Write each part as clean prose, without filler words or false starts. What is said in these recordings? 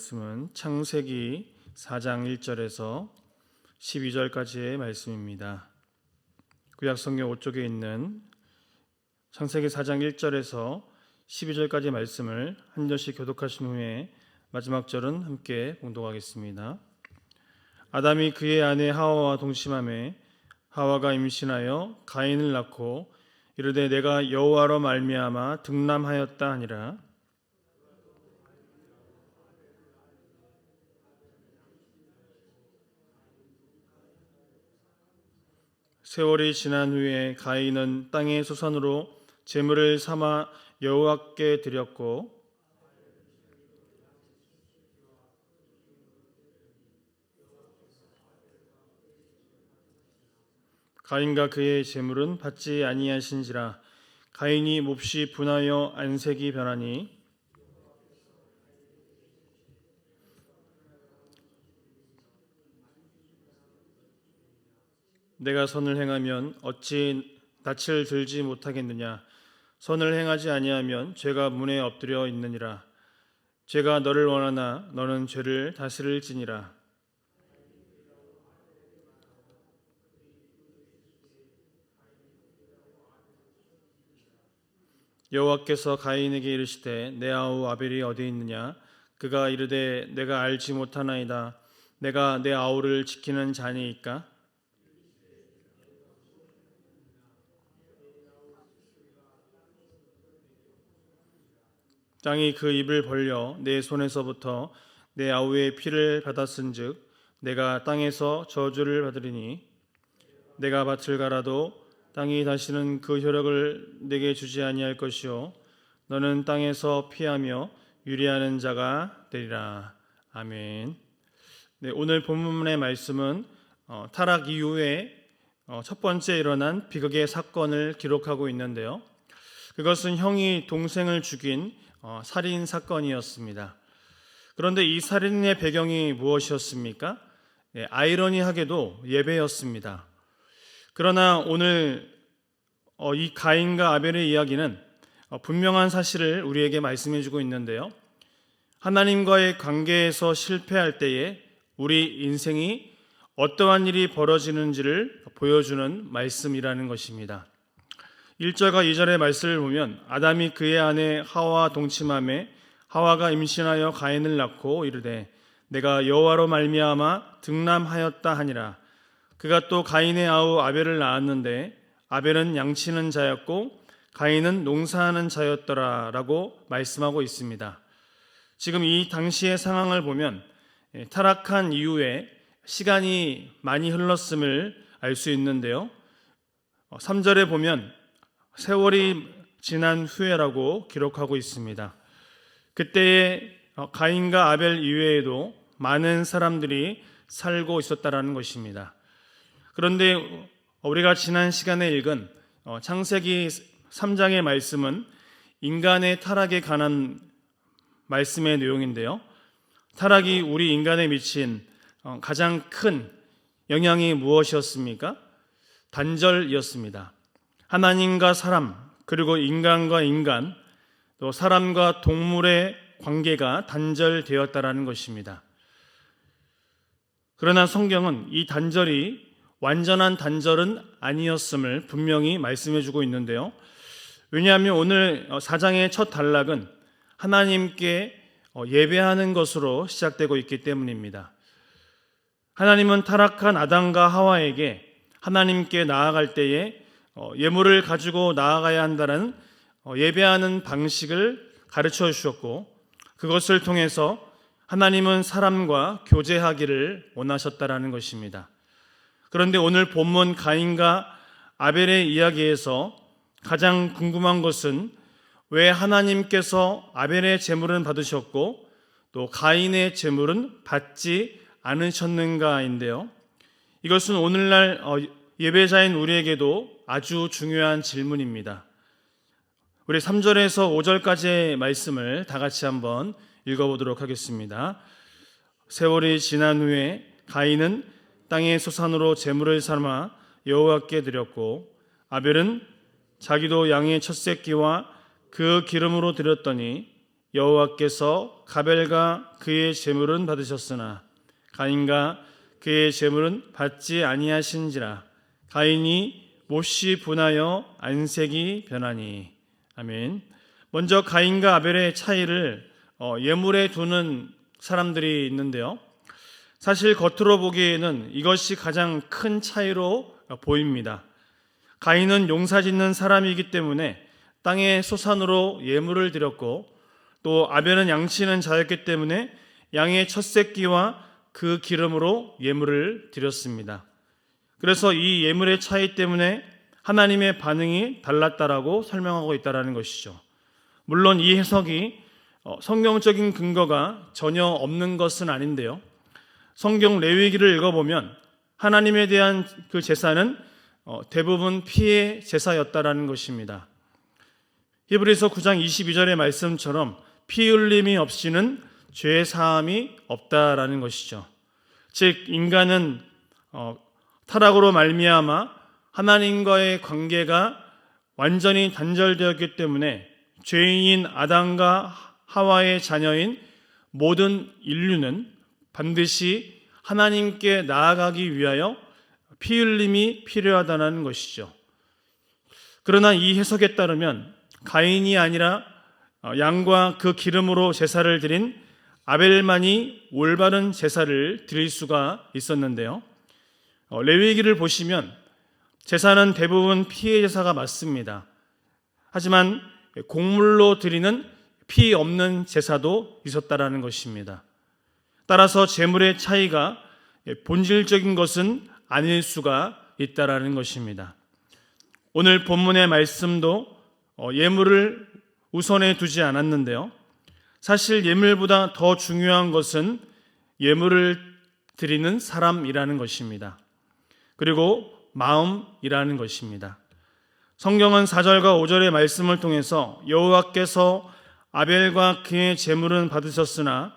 말씀은 창세기 4장 1절에서 12절까지의 말씀입니다. 구약성경 5쪽에 있는 창세기 4장 1절에서 12절까지의 말씀을 한 절씩 교독하신 후에 마지막 절은 함께 봉독하겠습니다. 아담이 그의 아내 하와와 동침하매 하와가 임신하여 가인을 낳고 이르되 내가 여호와로 말미암아 득남하였다 하니라. 세월이 지난 후에 가인은 땅의 소산으로 제물을 삼아 여호와께 드렸고 가인과 그의 제물은 받지 아니하신지라. 가인이 몹시 분하여 안색이 변하니 내가 선을 행하면 어찌 낯을 들지 못하겠느냐. 선을 행하지 아니하면 죄가 문에 엎드려 있느니라. 죄가 너를 원하나 너는 죄를 다스릴지니라. 여호와께서 가인에게 이르시되 내 아우 아벨이 어디 있느냐. 그가 이르되 내가 알지 못하나이다. 내가 내 아우를 지키는 자니이까. 땅이 그 입을 벌려 내 손에서부터 내 아우의 피를 받았은즉 내가 땅에서 저주를 받으리니 내가 밭을 갈아도 땅이 다시는 그 효력을 내게 주지 아니할 것이요 너는 땅에서 피하며 유리하는 자가 되리라. 아멘. 네, 오늘 본문의 말씀은 타락 이후에 첫 번째 일어난 비극의 사건을 기록하고 있는데요. 그것은 형이 동생을 죽인 살인 사건이었습니다. 그런데 이 살인의 배경이 무엇이었습니까? 아이러니하게도 예배였습니다. 그러나 오늘 이 가인과 아벨의 이야기는 분명한 사실을 우리에게 말씀해주고 있는데요. 하나님과의 관계에서 실패할 때에 우리 인생이 어떠한 일이 벌어지는지를 보여주는 말씀이라는 것입니다. 1절과 2절의 말씀을 보면 아담이 그의 아내 하와와 동침하매 하와가 임신하여 가인을 낳고 이르되 내가 여호와로 말미암아 득남하였다 하니라. 그가 또 가인의 아우 아벨을 낳았는데 아벨은 양치는 자였고 가인은 농사하는 자였더라 라고 말씀하고 있습니다. 지금 이 당시의 상황을 보면 타락한 이후에 시간이 많이 흘렀음을 알 수 있는데요. 3절에 보면 세월이 지난 후에라고 기록하고 있습니다. 그때에 가인과 아벨 이외에도 많은 사람들이 살고 있었다라는 것입니다. 그런데 우리가 지난 시간에 읽은 창세기 3장의 말씀은 인간의 타락에 관한 말씀의 내용인데요. 타락이 우리 인간에 미친 가장 큰 영향이 무엇이었습니까? 단절이었습니다. 하나님과 사람, 그리고 인간과 인간, 또 사람과 동물의 관계가 단절되었다라는 것입니다. 그러나 성경은 이 단절이 완전한 단절은 아니었음을 분명히 말씀해주고 있는데요. 왜냐하면 오늘 4장의 첫 단락은 하나님께 예배하는 것으로 시작되고 있기 때문입니다. 하나님은 타락한 아담과 하와에게 하나님께 나아갈 때에 예물을 가지고 나아가야 한다는 예배하는 방식을 가르쳐 주셨고 그것을 통해서 하나님은 사람과 교제하기를 원하셨다라는 것입니다. 그런데 오늘 본문 가인과 아벨의 이야기에서 가장 궁금한 것은 왜 하나님께서 아벨의 제물은 받으셨고 또 가인의 제물은 받지 않으셨는가인데요. 이것은 오늘날 예배자인 우리에게도 아주 중요한 질문입니다. 우리 3절에서 5절까지의 말씀을 다 같이 한번 읽어보도록 하겠습니다. 세월이 지난 후에 가인은 땅의 소산으로 제물을 삼아 여호와께 드렸고 아벨은 자기도 양의 첫 새끼와 그 기름으로 드렸더니 여호와께서 가벨과 그의 제물은 받으셨으나 가인과 그의 제물은 받지 아니하신지라. 가인이 몹시 분하여 안색이 변하니. 아멘. 먼저 가인과 아벨의 차이를 예물에 두는 사람들이 있는데요. 사실 겉으로 보기에는 이것이 가장 큰 차이로 보입니다. 가인은 용사짓는 사람이기 때문에 땅의 소산으로 예물을 드렸고, 또 아벨은 양치는 자였기 때문에 양의 첫 새끼와 그 기름으로 예물을 드렸습니다. 그래서 이 예물의 차이 때문에 하나님의 반응이 달랐다라고 설명하고 있다는 것이죠. 물론 이 해석이 성경적인 근거가 전혀 없는 것은 아닌데요. 성경 레위기를 읽어보면 하나님에 대한 그 제사는 대부분 피의 제사였다라는 것입니다. 히브리서 9장 22절의 말씀처럼 피 흘림이 없이는 죄 사함이 없다라는 것이죠. 즉 인간은 타락으로 말미암아 하나님과의 관계가 완전히 단절되었기 때문에 죄인인 아담과 하와의 자녀인 모든 인류는 반드시 하나님께 나아가기 위하여 피 흘림이 필요하다는 것이죠. 그러나 이 해석에 따르면 가인이 아니라 양과 그 기름으로 제사를 드린 아벨만이 올바른 제사를 드릴 수가 있었는데요. 레위기를 보시면 제사는 대부분 피의 제사가 맞습니다. 하지만 곡물로 드리는 피 없는 제사도 있었다라는 것입니다. 따라서 제물의 차이가 본질적인 것은 아닐 수가 있다라는 것입니다. 오늘 본문의 말씀도 예물을 우선에 두지 않았는데요. 사실 예물보다 더 중요한 것은 예물을 드리는 사람이라는 것입니다. 그리고 마음이라는 것입니다. 성경은 4절과 5절의 말씀을 통해서 여호와께서 아벨과 그의 제물은 받으셨으나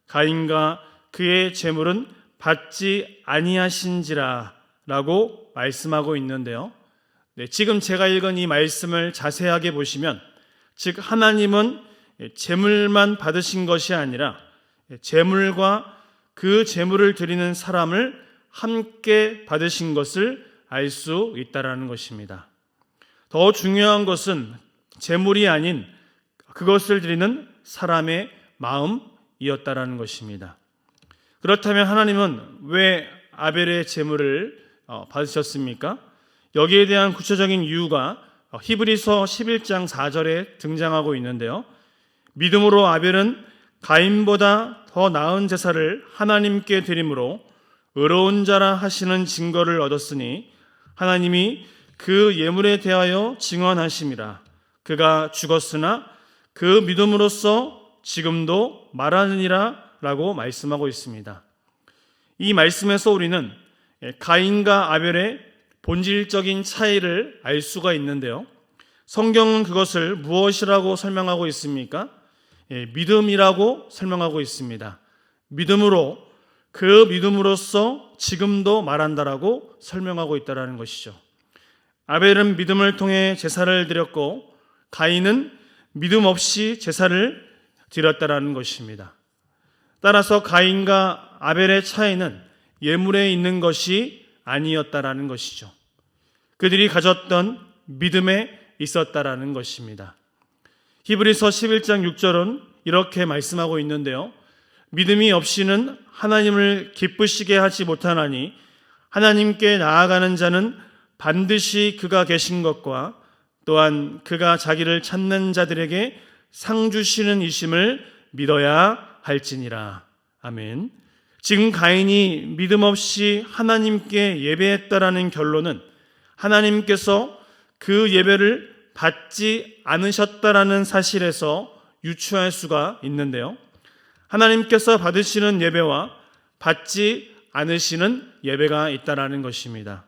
가인과 그의 제물은 받지 아니하신지라 라고 말씀하고 있는데요. 지금 제가 읽은 이 말씀을 자세하게 보시면 즉 하나님은 제물만 받으신 것이 아니라 제물과 그 제물을 드리는 사람을 함께 받으신 것을 알 수 있다라는 것입니다. 더 중요한 것은 제물이 아닌 그것을 드리는 사람의 마음이었다라는 것입니다. 그렇다면 하나님은 왜 아벨의 제물을 받으셨습니까? 여기에 대한 구체적인 이유가 히브리서 11장 4절에 등장하고 있는데요. 믿음으로 아벨은 가인보다 더 나은 제사를 하나님께 드림으로 의로운 자라 하시는 증거를 얻었으니 하나님이 그 예물에 대하여 증언하심이라. 그가 죽었으나 그 믿음으로써 지금도 말하느니라 라고 말씀하고 있습니다. 이 말씀에서 우리는 가인과 아벨의 본질적인 차이를 알 수가 있는데요. 성경은 그것을 무엇이라고 설명하고 있습니까? 믿음이라고 설명하고 있습니다. 믿음으로 그 믿음으로써 지금도 말한다라고 설명하고 있다는 것이죠. 아벨은 믿음을 통해 제사를 드렸고 가인은 믿음 없이 제사를 드렸다라는 것입니다. 따라서 가인과 아벨의 차이는 예물에 있는 것이 아니었다라는 것이죠. 그들이 가졌던 믿음에 있었다라는 것입니다. 히브리서 11장 6절은 이렇게 말씀하고 있는데요. 믿음이 없이는 하나님을 기쁘시게 하지 못하나니 하나님께 나아가는 자는 반드시 그가 계신 것과 또한 그가 자기를 찾는 자들에게 상 주시는 이심을 믿어야 할지니라. 아멘. 지금 가인이 믿음 없이 하나님께 예배했다라는 결론은 하나님께서 그 예배를 받지 않으셨다라는 사실에서 유추할 수가 있는데요. 하나님께서 받으시는 예배와 받지 않으시는 예배가 있다라는 것입니다.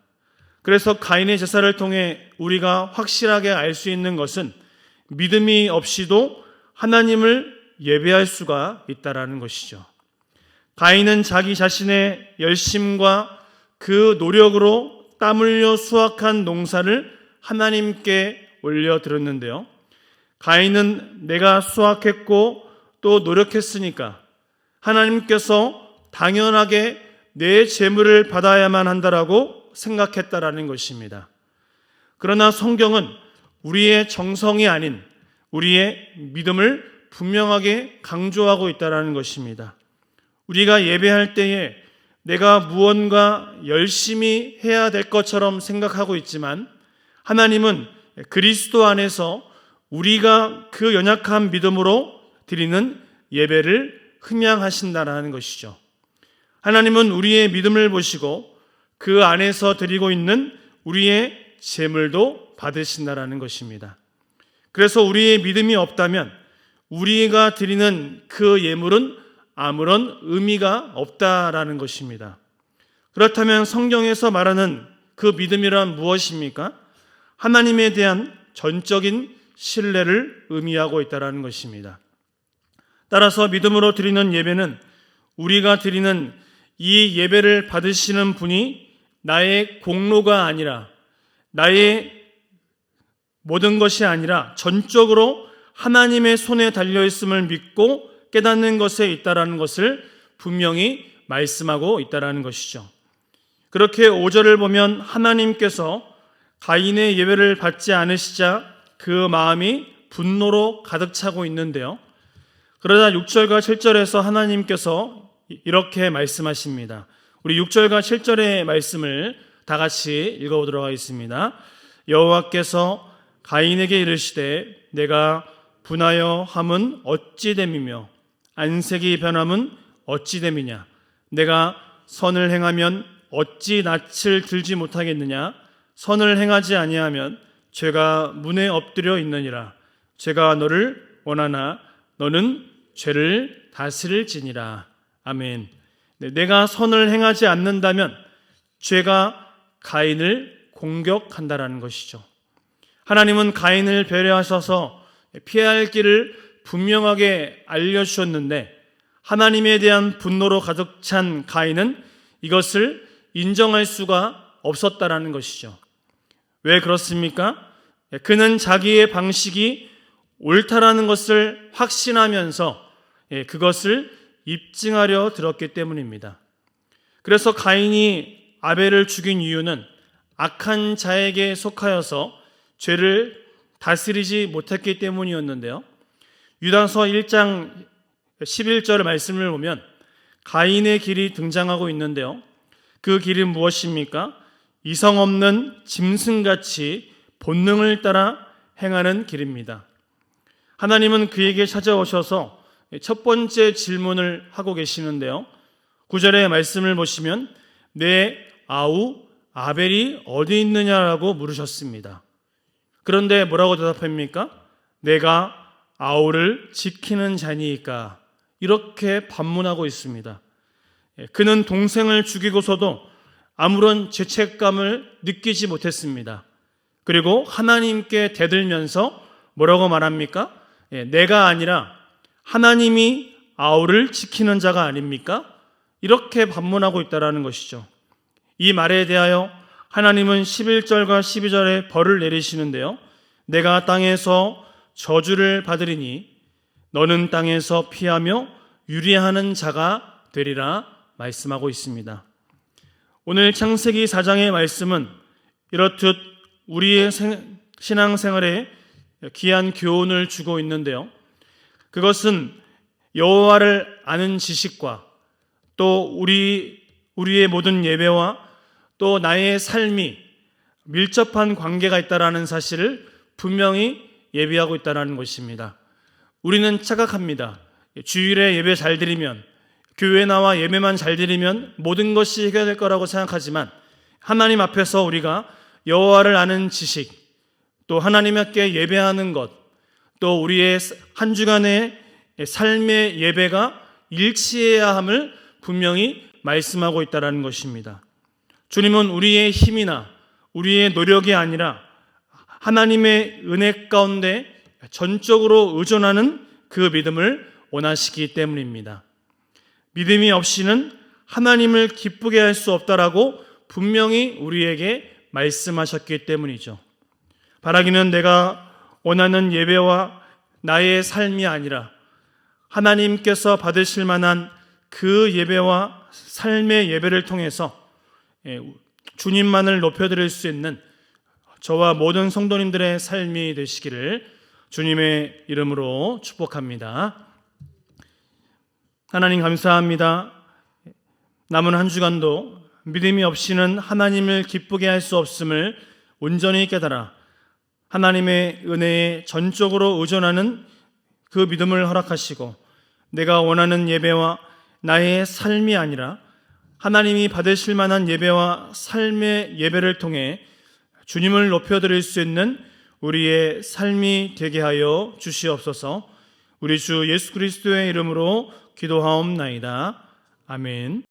그래서 가인의 제사를 통해 우리가 확실하게 알 수 있는 것은 믿음이 없이도 하나님을 예배할 수가 있다라는 것이죠. 가인은 자기 자신의 열심과 그 노력으로 땀 흘려 수확한 농사를 하나님께 올려드렸는데요. 가인은 내가 수확했고 또 노력했으니까 하나님께서 당연하게 내 재물을 받아야만 한다라고 생각했다라는 것입니다. 그러나 성경은 우리의 정성이 아닌 우리의 믿음을 분명하게 강조하고 있다라는 것입니다. 우리가 예배할 때에 내가 무언가 열심히 해야 될 것처럼 생각하고 있지만 하나님은 그리스도 안에서 우리가 그 연약한 믿음으로 드리는 예배를 흠양하신다라는 것이죠. 하나님은 우리의 믿음을 보시고 그 안에서 드리고 있는 우리의 제물도 받으신다라는 것입니다. 그래서 우리의 믿음이 없다면 우리가 드리는 그 예물은 아무런 의미가 없다라는 것입니다. 그렇다면 성경에서 말하는 그 믿음이란 무엇입니까? 하나님에 대한 전적인 신뢰를 의미하고 있다는 것입니다. 따라서 믿음으로 드리는 예배는 우리가 드리는 이 예배를 받으시는 분이 나의 공로가 아니라 나의 모든 것이 아니라 전적으로 하나님의 손에 달려있음을 믿고 깨닫는 것에 있다라는 것을 분명히 말씀하고 있다라는 것이죠. 그렇게 5절을 보면 하나님께서 가인의 예배를 받지 않으시자 그 마음이 분노로 가득 차고 있는데요. 그러자 6절과 7절에서 하나님께서 이렇게 말씀하십니다. 우리 6절과 7절의 말씀을 다 같이 읽어보도록 하겠습니다. 여호와께서 가인에게 이르시되 내가 분하여 함은 어찌 됨이며 안색이 변함은 어찌 됨이냐 내가 선을 행하면 어찌 낯을 들지 못하겠느냐 선을 행하지 아니하면 죄가 문에 엎드려 있느니라 죄가 너를 원하나 너는 죄를 다스릴지니라. 아멘. 내가 선을 행하지 않는다면 죄가 가인을 공격한다라는 것이죠. 하나님은 가인을 배려하셔서 피해야 할 길을 분명하게 알려주셨는데 하나님에 대한 분노로 가득 찬 가인은 이것을 인정할 수가 없었다라는 것이죠. 왜 그렇습니까? 그는 자기의 방식이 옳다라는 것을 확신하면서 그것을 입증하려 들었기 때문입니다. 그래서 가인이 아벨을 죽인 이유는 악한 자에게 속하여서 죄를 다스리지 못했기 때문이었는데요. 유다서 1장 11절 말씀을 보면 가인의 길이 등장하고 있는데요. 그 길은 무엇입니까? 이성 없는 짐승같이 본능을 따라 행하는 길입니다. 하나님은 그에게 찾아오셔서 첫 번째 질문을 하고 계시는데요. 9절의 말씀을 보시면 내 아우 아벨이 어디 있느냐라고 물으셨습니다. 그런데 뭐라고 대답합니까? 내가 아우를 지키는 자니까 이렇게 반문하고 있습니다. 그는 동생을 죽이고서도 아무런 죄책감을 느끼지 못했습니다. 그리고 하나님께 대들면서 뭐라고 말합니까? 내가 아니라 하나님이 아우를 지키는 자가 아닙니까? 이렇게 반문하고 있다는 것이죠. 이 말에 대하여 하나님은 11절과 12절에 벌을 내리시는데요. 내가 땅에서 저주를 받으리니 너는 땅에서 피하며 유리하는 자가 되리라 말씀하고 있습니다. 오늘 창세기 4장의 말씀은 이렇듯 우리의 신앙생활에 귀한 교훈을 주고 있는데요. 그것은 여호와를 아는 지식과 또 우리의 모든 예배와 또 나의 삶이 밀접한 관계가 있다는 사실을 분명히 예비하고 있다는 것입니다. 우리는 착각합니다. 주일에 예배 잘 드리면 교회 나와 예배만 잘 드리면 모든 것이 해결될 거라고 생각하지만 하나님 앞에서 우리가 여호와를 아는 지식 또 하나님께 예배하는 것 또 우리의 한 주간의 삶의 예배가 일치해야 함을 분명히 말씀하고 있다는 것입니다. 주님은 우리의 힘이나 우리의 노력이 아니라 하나님의 은혜 가운데 전적으로 의존하는 그 믿음을 원하시기 때문입니다. 믿음이 없이는 하나님을 기쁘게 할 수 없다라고 분명히 우리에게 말씀하셨기 때문이죠. 바라기는 내가 원하는 예배와 나의 삶이 아니라 하나님께서 받으실 만한 그 예배와 삶의 예배를 통해서 주님만을 높여드릴 수 있는 저와 모든 성도님들의 삶이 되시기를 주님의 이름으로 축복합니다. 하나님 감사합니다. 남은 한 주간도 믿음이 없이는 하나님을 기쁘게 할 수 없음을 온전히 깨달아 하나님의 은혜에 전적으로 의존하는 그 믿음을 허락하시고 내가 원하는 예배와 나의 삶이 아니라 하나님이 받으실 만한 예배와 삶의 예배를 통해 주님을 높여드릴 수 있는 우리의 삶이 되게 하여 주시옵소서. 우리 주 예수 그리스도의 이름으로 기도하옵나이다. 아멘.